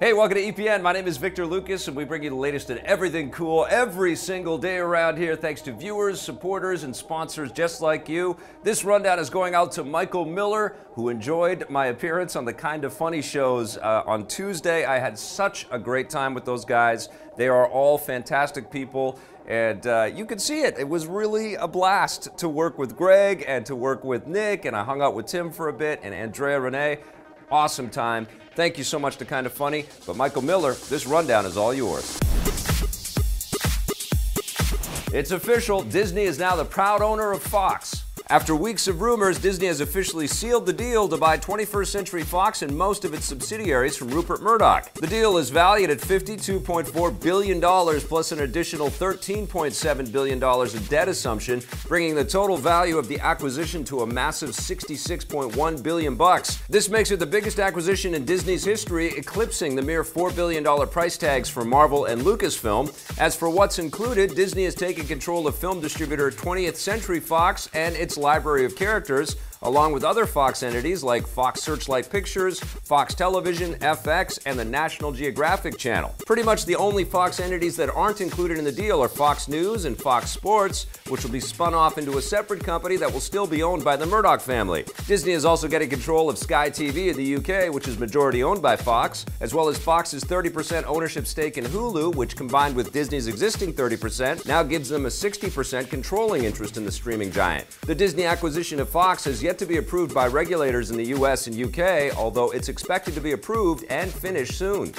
Hey, welcome to EPN. My name is Victor Lucas, and we bring you the latest in everything cool every single day around here, thanks to viewers, supporters, and sponsors just like you. This rundown is going out to Michael Miller, who enjoyed my appearance on the Kinda Funny shows on Tuesday. I had such a great time with those guys. They are all fantastic people, and you can see it. It was really a blast to work with Greg and to work with Nick, and I hung out with Tim for a bit, and Andrea Renee. Awesome time. Thank you so much to Kinda Funny. But Michael Miller, this rundown is all yours. It's official, Disney is now the proud owner of Fox. After weeks of rumors, Disney has officially sealed the deal to buy 21st Century Fox and most of its subsidiaries from Rupert Murdoch. The deal is valued at $52.4 billion plus an additional $13.7 billion in debt assumption, bringing the total value of the acquisition to a massive $66.1 billion. This makes it the biggest acquisition in Disney's history, eclipsing the mere $4 billion price tags for Marvel and Lucasfilm. As for what's included, Disney has taken control of film distributor 20th Century Fox and its library of characters, along with other Fox entities like Fox Searchlight Pictures, Fox Television, FX, and the National Geographic Channel. Pretty much the only Fox entities that aren't included in the deal are Fox News and Fox Sports, which will be spun off into a separate company that will still be owned by the Murdoch family. Disney is also getting control of Sky TV in the UK, which is majority owned by Fox, as well as Fox's 30% ownership stake in Hulu, which combined with Disney's existing 30%, now gives them a 60% controlling interest in the streaming giant. The Disney acquisition of Fox has yet to be approved by regulators in the US and UK, although it's expected to be approved and finished soon.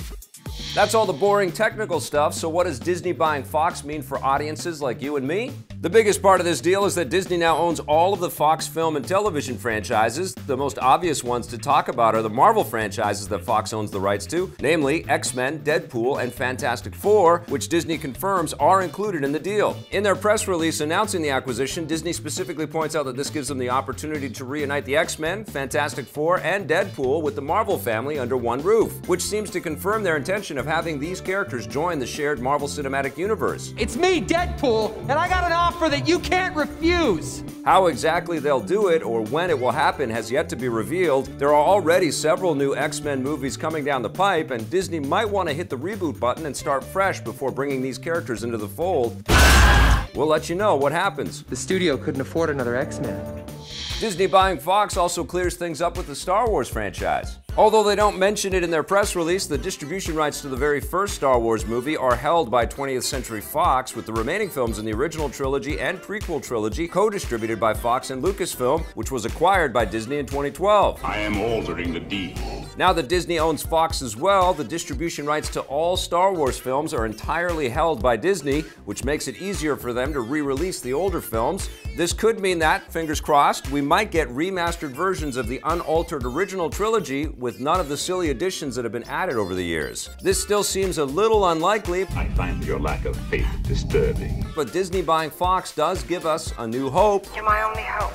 That's all the boring technical stuff, so what does Disney buying Fox mean for audiences like you and me? The biggest part of this deal is that Disney now owns all of the Fox film and television franchises. The most obvious ones to talk about are the Marvel franchises that Fox owns the rights to, namely X-Men, Deadpool, and Fantastic Four, which Disney confirms are included in the deal. In their press release announcing the acquisition, Disney specifically points out that this gives them the opportunity to reunite the X-Men, Fantastic Four, and Deadpool with the Marvel family under one roof, which seems to confirm their intention of having these characters join the shared Marvel Cinematic Universe. It's me, Deadpool, and I got an offer that you can't refuse. How exactly they'll do it or when it will happen has yet to be revealed. There are already several new X-Men movies coming down the pipe, and Disney might want to hit the reboot button and start fresh before bringing these characters into the fold. We'll let you know what happens. The studio couldn't afford another X-Men. Disney buying Fox also clears things up with the Star Wars franchise. Although they don't mention it in their press release, the distribution rights to the very first Star Wars movie are held by 20th Century Fox, with the remaining films in the original trilogy and prequel trilogy co-distributed by Fox and Lucasfilm, which was acquired by Disney in 2012. I am altering the deal. Now that Disney owns Fox as well, the distribution rights to all Star Wars films are entirely held by Disney, which makes it easier for them to re-release the older films. This could mean that, fingers crossed, we might get remastered versions of the unaltered original trilogy with none of the silly additions that have been added over the years. This still seems a little unlikely. I find your lack of faith disturbing. But Disney buying Fox does give us a new hope. You're my only hope.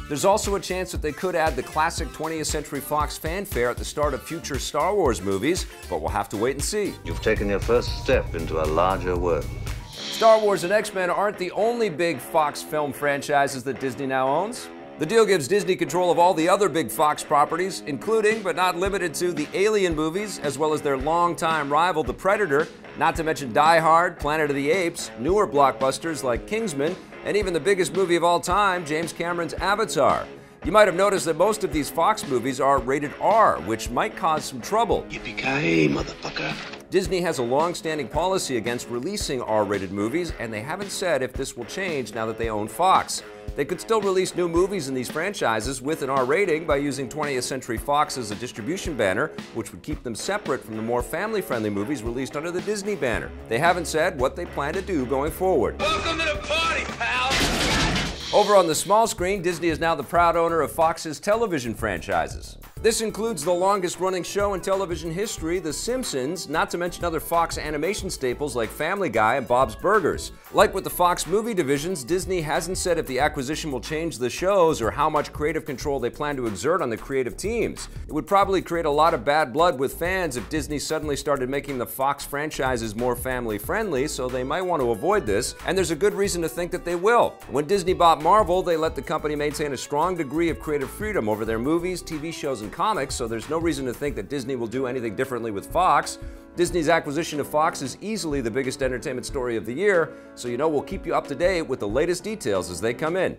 There's also a chance that they could add the classic 20th Century Fox fanfare at the start of future Star Wars movies, but we'll have to wait and see. You've taken your first step into a larger world. Star Wars and X-Men aren't the only big Fox film franchises that Disney now owns. The deal gives Disney control of all the other big Fox properties, including, but not limited to, the Alien movies, as well as their longtime rival, The Predator, not to mention Die Hard, Planet of the Apes, newer blockbusters like Kingsman, and even the biggest movie of all time, James Cameron's Avatar. You might have noticed that most of these Fox movies are rated R, which might cause some trouble. Yippee-ki-yay, motherfucker. Disney has a long-standing policy against releasing R-rated movies, and they haven't said if this will change now that they own Fox. They could still release new movies in these franchises with an R rating by using 20th Century Fox as a distribution banner, which would keep them separate from the more family-friendly movies released under the Disney banner. They haven't said what they plan to do going forward. Welcome to the party, pal! Over on the small screen, Disney is now the proud owner of Fox's television franchises. This includes the longest-running show in television history, The Simpsons, not to mention other Fox animation staples like Family Guy and Bob's Burgers. Like with the Fox movie divisions, Disney hasn't said if the acquisition will change the shows or how much creative control they plan to exert on the creative teams. It would probably create a lot of bad blood with fans if Disney suddenly started making the Fox franchises more family-friendly, so they might want to avoid this, and there's a good reason to think that they will. When Disney bought Marvel, they let the company maintain a strong degree of creative freedom over their movies, TV shows, and comics, so there's no reason to think that Disney will do anything differently with Fox. Disney's acquisition of Fox is easily the biggest entertainment story of the year, so we'll keep you up to date with the latest details as they come in.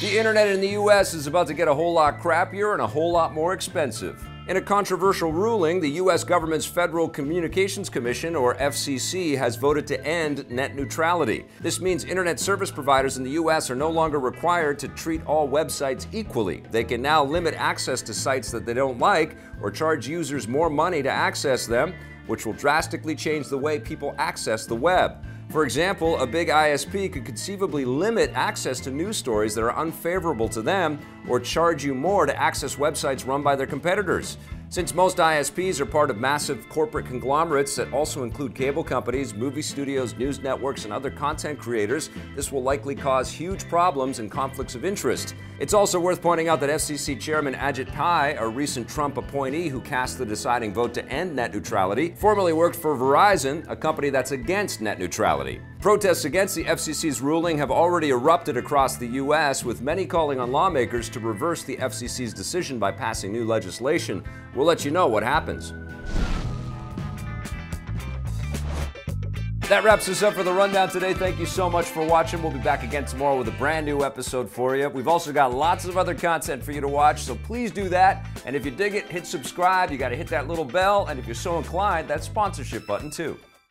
The internet in the US is about to get a whole lot crappier and a whole lot more expensive. In a controversial ruling, the US government's Federal Communications Commission, or FCC, has voted to end net neutrality. This means internet service providers in the US are no longer required to treat all websites equally. They can now limit access to sites that they don't like or charge users more money to access them, which will drastically change the way people access the web. For example, a big ISP could conceivably limit access to news stories that are unfavorable to them or charge you more to access websites run by their competitors. Since most ISPs are part of massive corporate conglomerates that also include cable companies, movie studios, news networks, and other content creators, this will likely cause huge problems and conflicts of interest. It's also worth pointing out that FCC Chairman Ajit Pai, a recent Trump appointee who cast the deciding vote to end net neutrality, formerly worked for Verizon, a company that's against net neutrality. Protests against the FCC's ruling have already erupted across the U.S., with many calling on lawmakers to reverse the FCC's decision by passing new legislation. We'll let you know what happens. That wraps us up for the Rundown today. Thank you so much for watching. We'll be back again tomorrow with a brand new episode for you. We've also got lots of other content for you to watch, so please do that. And if you dig it, hit subscribe. You got to hit that little bell. And if you're so inclined, that sponsorship button too.